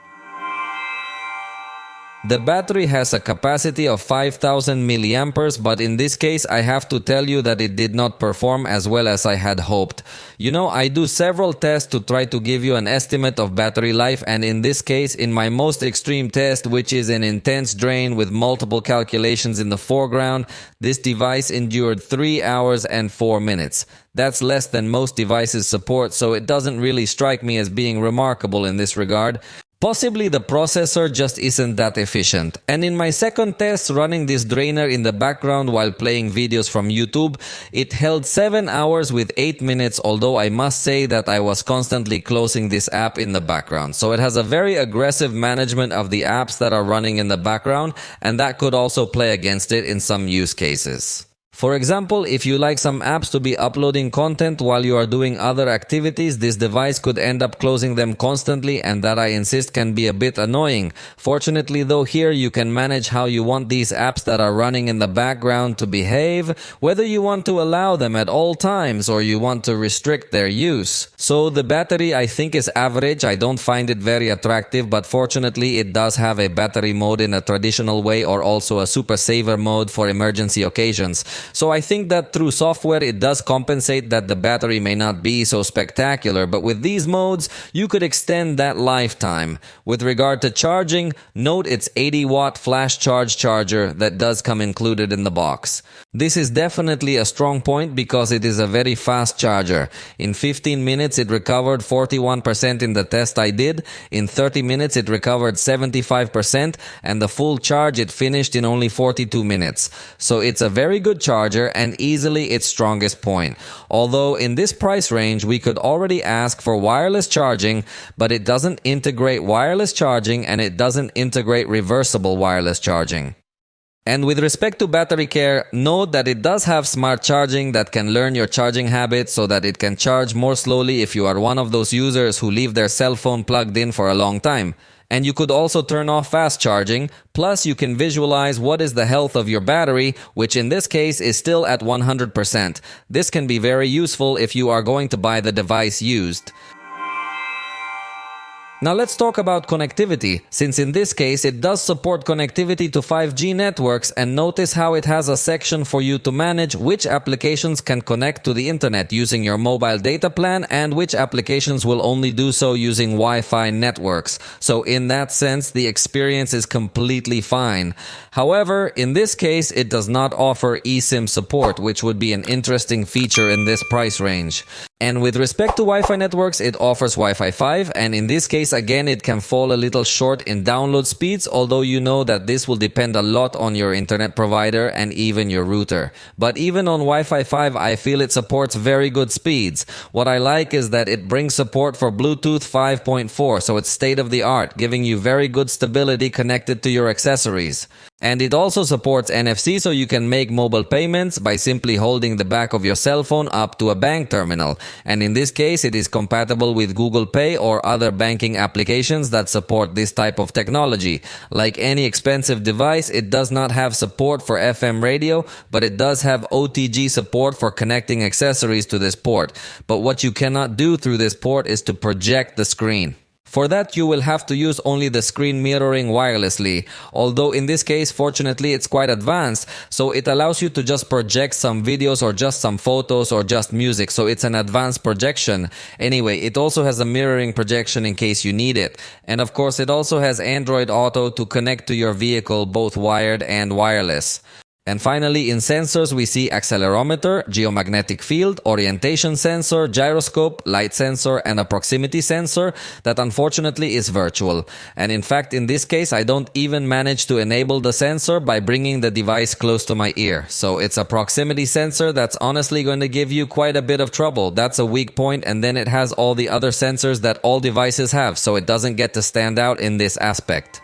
The battery has a capacity of 5000 milliamperes, but in this case I have to tell you that it did not perform as well as I had hoped. You know, I do several tests to try to give you an estimate of battery life, and in this case, in my most extreme test, which is an intense drain with multiple calculations in the foreground, this device endured 3 hours and 4 minutes. That's less than most devices support, so it doesn't really strike me as being remarkable in this regard. Possibly the processor just isn't that efficient. And in my second test running this drainer in the background while playing videos from YouTube, it held 7 hours with 8 minutes, although I must say that I was constantly closing this app in the background. So it has a very aggressive management of the apps that are running in the background, and that could also play against it in some use cases. For example, if you like some apps to be uploading content while you are doing other activities, this device could end up closing them constantly, and that, I insist, can be a bit annoying. Fortunately though, here you can manage how you want these apps that are running in the background to behave, whether you want to allow them at all times or you want to restrict their use. So the battery I think is average. I don't find it very attractive, but fortunately it does have a battery mode in a traditional way, or also a super saver mode for emergency occasions. So I think that through software it does compensate that the battery may not be so spectacular, but with these modes you could extend that lifetime. With regard to charging, note its 80-watt flash charge charger that does come included in the box. This is definitely a strong point because it is a very fast charger. In 15 minutes it recovered 41% in the test I did, in 30 minutes it recovered 75%, and the full charge it finished in only 42 minutes. So it's a very good charger and easily its strongest point. Although in this price range we could already ask for wireless charging, but it doesn't integrate wireless charging and it doesn't integrate reversible wireless charging. And with respect to battery care, note that it does have smart charging that can learn your charging habits so that it can charge more slowly if you are one of those users who leave their cell phone plugged in for a long time. And you could also turn off fast charging, plus you can visualize what is the health of your battery, which in this case is still at 100%. This can be very useful if you are going to buy the device used. Now let's talk about connectivity, since in this case it does support connectivity to 5G networks, and notice how it has a section for you to manage which applications can connect to the internet using your mobile data plan and which applications will only do so using Wi-Fi networks. So in that sense, the experience is completely fine. However, in this case, it does not offer eSIM support, which would be an interesting feature in this price range. And with respect to Wi-Fi networks, it offers Wi-Fi 5, and in this case, again, it can fall a little short in download speeds, although you know that this will depend a lot on your internet provider and even your router. But even on Wi-Fi 5, I feel it supports very good speeds. What I like is that it brings support for Bluetooth 5.4, so it's state-of-the-art, giving you very good stability connected to your accessories. And it also supports NFC, so you can make mobile payments by simply holding the back of your cell phone up to a bank terminal. And in this case, it is compatible with Google Pay or other banking applications that support this type of technology. Like any expensive device, it does not have support for FM radio, but it does have OTG support for connecting accessories to this port. But what you cannot do through this port is to project the screen. For that, you will have to use only the screen mirroring wirelessly, although in this case, fortunately, it's quite advanced, so it allows you to just project some videos or just some photos or just music, so it's an advanced projection. Anyway, it also has a mirroring projection in case you need it. And of course, it also has Android Auto to connect to your vehicle, both wired and wireless. And finally, in sensors, we see accelerometer, geomagnetic field, orientation sensor, gyroscope, light sensor, and a proximity sensor that unfortunately is virtual. And in fact, in this case, I don't even manage to enable the sensor by bringing the device close to my ear. So it's a proximity sensor that's honestly going to give you quite a bit of trouble. That's a weak point, and then it has all the other sensors that all devices have, so it doesn't get to stand out in this aspect.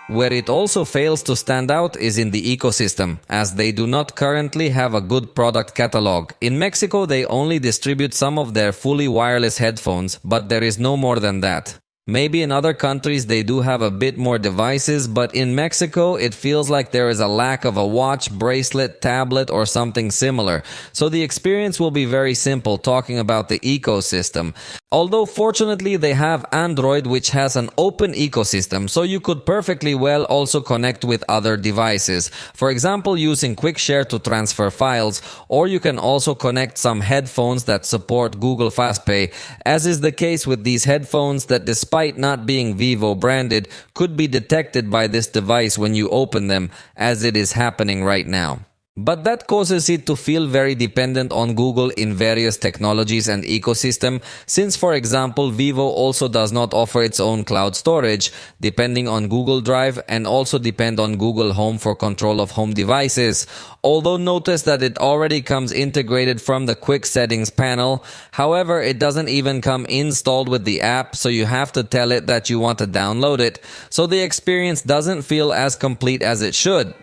Where it also fails to stand out is in the ecosystem, as they do not currently have a good product catalog. In Mexico, they only distribute some of their fully wireless headphones, but there is no more than that. Maybe in other countries they do have a bit more devices, but in Mexico it feels like there is a lack of a watch, bracelet, tablet, or something similar. So the experience will be very simple talking about the ecosystem. Although fortunately they have Android, which has an open ecosystem, so you could perfectly well also connect with other devices. For example, using QuickShare to transfer files, or you can also connect some headphones that support Google FastPay, as is the case with these headphones that despite not being Vivo branded, could be detected by this device when you open them, as it is happening right now. But that causes it to feel very dependent on Google in various technologies and ecosystem, since for example Vivo also does not offer its own cloud storage, depending on Google Drive, and also depend on Google Home for control of home devices. Although notice that it already comes integrated from the quick settings panel, however it doesn't even come installed with the app, so you have to tell it that you want to download it, so the experience doesn't feel as complete as it should.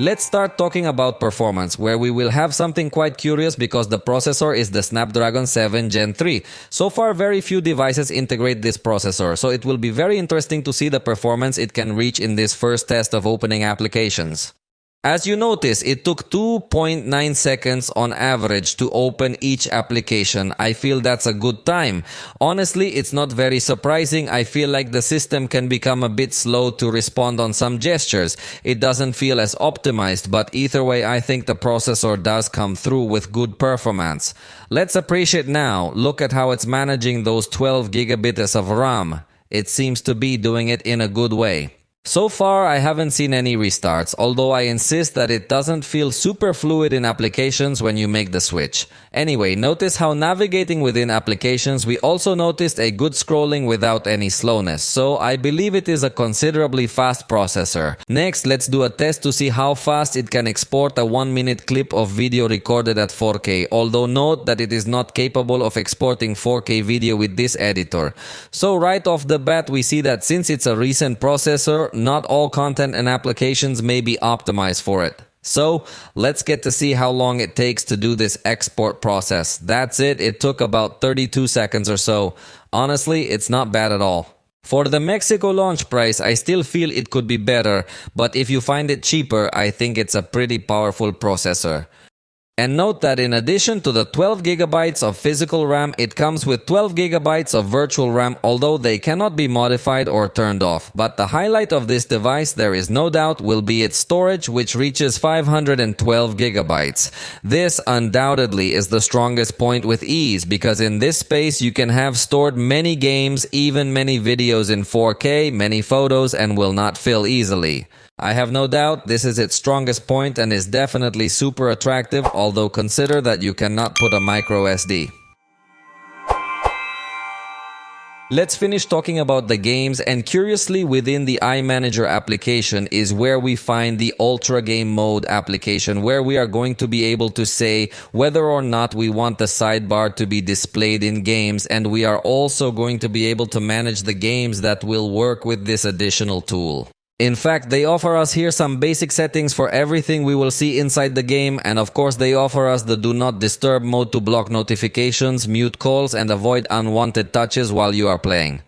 Let's start talking about performance, where we will have something quite curious because the processor is the Snapdragon 7 Gen 3. So far, very few devices integrate this processor, so it will be very interesting to see the performance it can reach in this first test of opening applications. As you notice, it took 2.9 seconds on average to open each application. I feel that's a good time. Honestly, it's not very surprising. I feel like the system can become a bit slow to respond on some gestures. It doesn't feel as optimized, but either way, I think the processor does come through with good performance. Let's appreciate now. Look at how it's managing those 12 gigabits of RAM. It seems to be doing it in a good way. So far, I haven't seen any restarts, although I insist that it doesn't feel super fluid in applications when you make the switch. Anyway, notice how navigating within applications, we also noticed a good scrolling without any slowness, so I believe it is a considerably fast processor. Next, let's do a test to see how fast it can export a 1-minute clip of video recorded at 4K, although note that it is not capable of exporting 4K video with this editor. So right off the bat, we see that since it's a recent processor, not all content and applications may be optimized for it. So let's get to see how long it takes to do this export process. That's it. It took about 32 seconds or so. Honestly, it's not bad at all. For the Mexico launch price, I still feel it could be better, but if you find it cheaper, I think it's a pretty powerful processor. And note that in addition to the 12 gigabytes of physical RAM, it comes with 12 gigabytes of virtual RAM, although they cannot be modified or turned off. But the highlight of this device, there is no doubt, will be its storage, which reaches 512 gigabytes. This undoubtedly is the strongest point with ease, because in this space you can have stored many games, even many videos in 4K, many photos, and will not fill easily. I have no doubt this is its strongest point and is definitely super attractive, although consider that you cannot put a micro SD. Let's finish talking about the games, and curiously within the iManager application is where we find the Ultra Game Mode application, where we are going to be able to say whether or not we want the sidebar to be displayed in games, and we are also going to be able to manage the games that will work with this additional tool. In fact, they offer us here some basic settings for everything we will see inside the game, and of course they offer us the Do Not Disturb mode to block notifications, mute calls, and avoid unwanted touches while you are playing.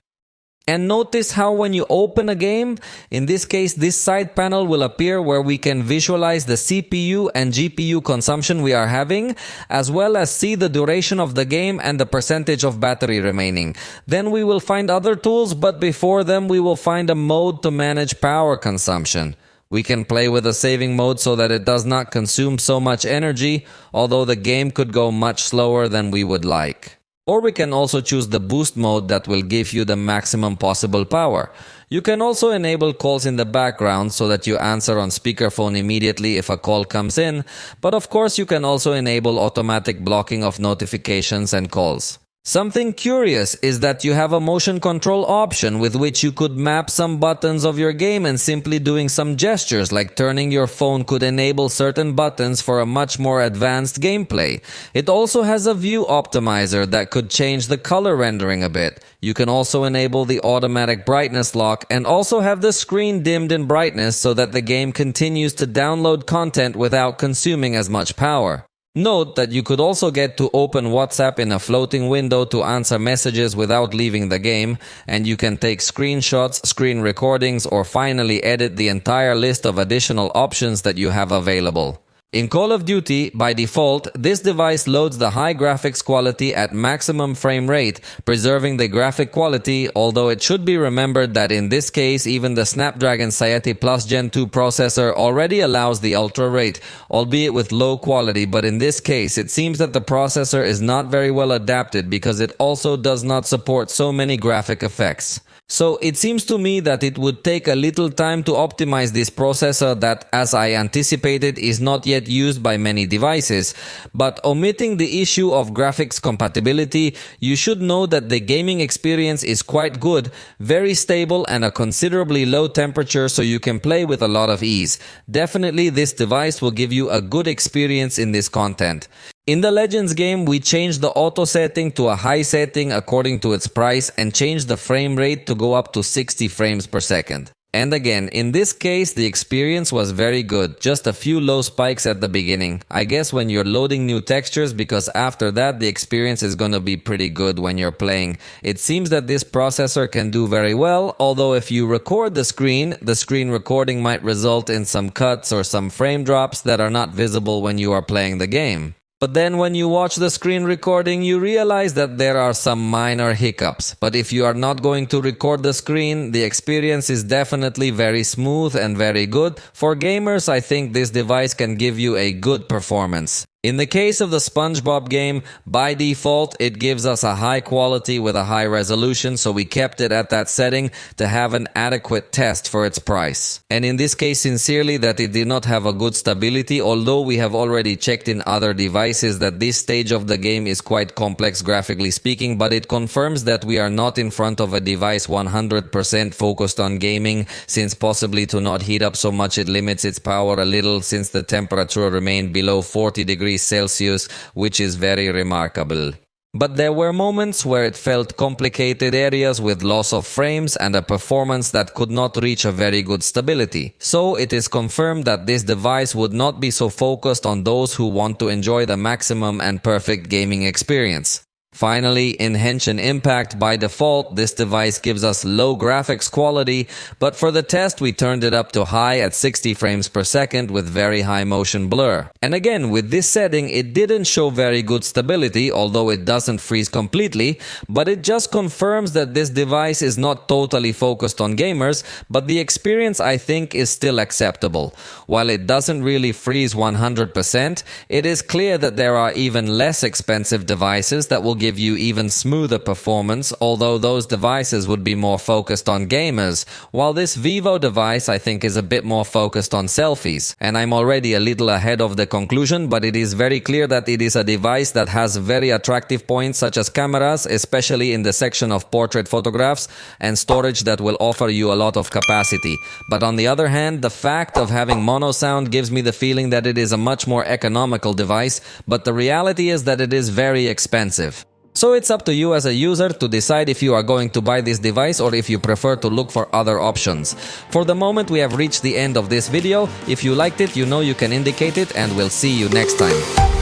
And notice how when you open a game, in this case this side panel will appear where we can visualize the CPU and GPU consumption we are having, as well as see the duration of the game and the percentage of battery remaining. Then we will find other tools, but before them we will find a mode to manage power consumption. We can play with a saving mode so that it does not consume so much energy, although the game could go much slower than we would like. Or we can also choose the boost mode that will give you the maximum possible power. You can also enable calls in the background so that you answer on speakerphone immediately if a call comes in, but of course you can also enable automatic blocking of notifications and calls. Something curious is that you have a motion control option with which you could map some buttons of your game, and simply doing some gestures like turning your phone could enable certain buttons for a much more advanced gameplay. It also has a view optimizer that could change the color rendering a bit. You can also enable the automatic brightness lock and also have the screen dimmed in brightness so that the game continues to download content without consuming as much power. Note that you could also get to open WhatsApp in a floating window to answer messages without leaving the game, and you can take screenshots, screen recordings, or finally edit the entire list of additional options that you have available. In Call of Duty, by default, this device loads the high graphics quality at maximum frame rate, preserving the graphic quality, although it should be remembered that in this case even the Snapdragon Saieti Plus Gen 2 processor already allows the ultra rate, albeit with low quality, but in this case it seems that the processor is not very well adapted because it also does not support so many graphic effects. So it seems to me that it would take a little time to optimize this processor that, as I anticipated, is not yet used by many devices. But omitting the issue of graphics compatibility, you should know that the gaming experience is quite good, very stable, and a considerably low temperature, so you can play with a lot of ease. Definitely this device will give you a good experience in this content. In the Legends game, we changed the auto setting to a high setting according to its price and changed the frame rate to go up to 60 frames per second. And again, in this case, the experience was very good, just a few low spikes at the beginning. I guess when you're loading new textures, because after that the experience is gonna be pretty good when you're playing. It seems that this processor can do very well, although if you record the screen recording might result in some cuts or some frame drops that are not visible when you are playing the game. But then when you watch the screen recording, you realize that there are some minor hiccups. But if you are not going to record the screen, the experience is definitely very smooth and very good. For gamers, I think this device can give you a good performance. In the case of the SpongeBob game, by default, it gives us a high quality with a high resolution, so we kept it at that setting to have an adequate test for its price. And in this case, sincerely, that it did not have a good stability, although we have already checked in other devices that this stage of the game is quite complex graphically speaking, but it confirms that we are not in front of a device 100% focused on gaming, since possibly to not heat up so much it limits its power a little since the temperature remained below 40 degrees Celsius, which is very remarkable. But there were moments where it felt complicated areas with loss of frames and a performance that could not reach a very good stability. So it is confirmed that this device would not be so focused on those who want to enjoy the maximum and perfect gaming experience. Finally, in Henshin Impact, by default, this device gives us low graphics quality, but for the test we turned it up to high at 60 frames per second with very high motion blur. And again, with this setting, it didn't show very good stability, although it doesn't freeze completely, but it just confirms that this device is not totally focused on gamers, but the experience I think is still acceptable. While it doesn't really freeze 100%, it is clear that there are even less expensive devices that will give you even smoother performance, although those devices would be more focused on gamers, while this Vivo device I think is a bit more focused on selfies. And I'm already a little ahead of the conclusion, but it is very clear that it is a device that has very attractive points such as cameras, especially in the section of portrait photographs, and storage that will offer you a lot of capacity. But on the other hand, the fact of having mono sound gives me the feeling that it is a much more economical device, but the reality is that it is very expensive. So it's up to you as a user to decide if you are going to buy this device or if you prefer to look for other options. For the moment, we have reached the end of this video. If you liked it, you know you can indicate it, and we'll see you next time.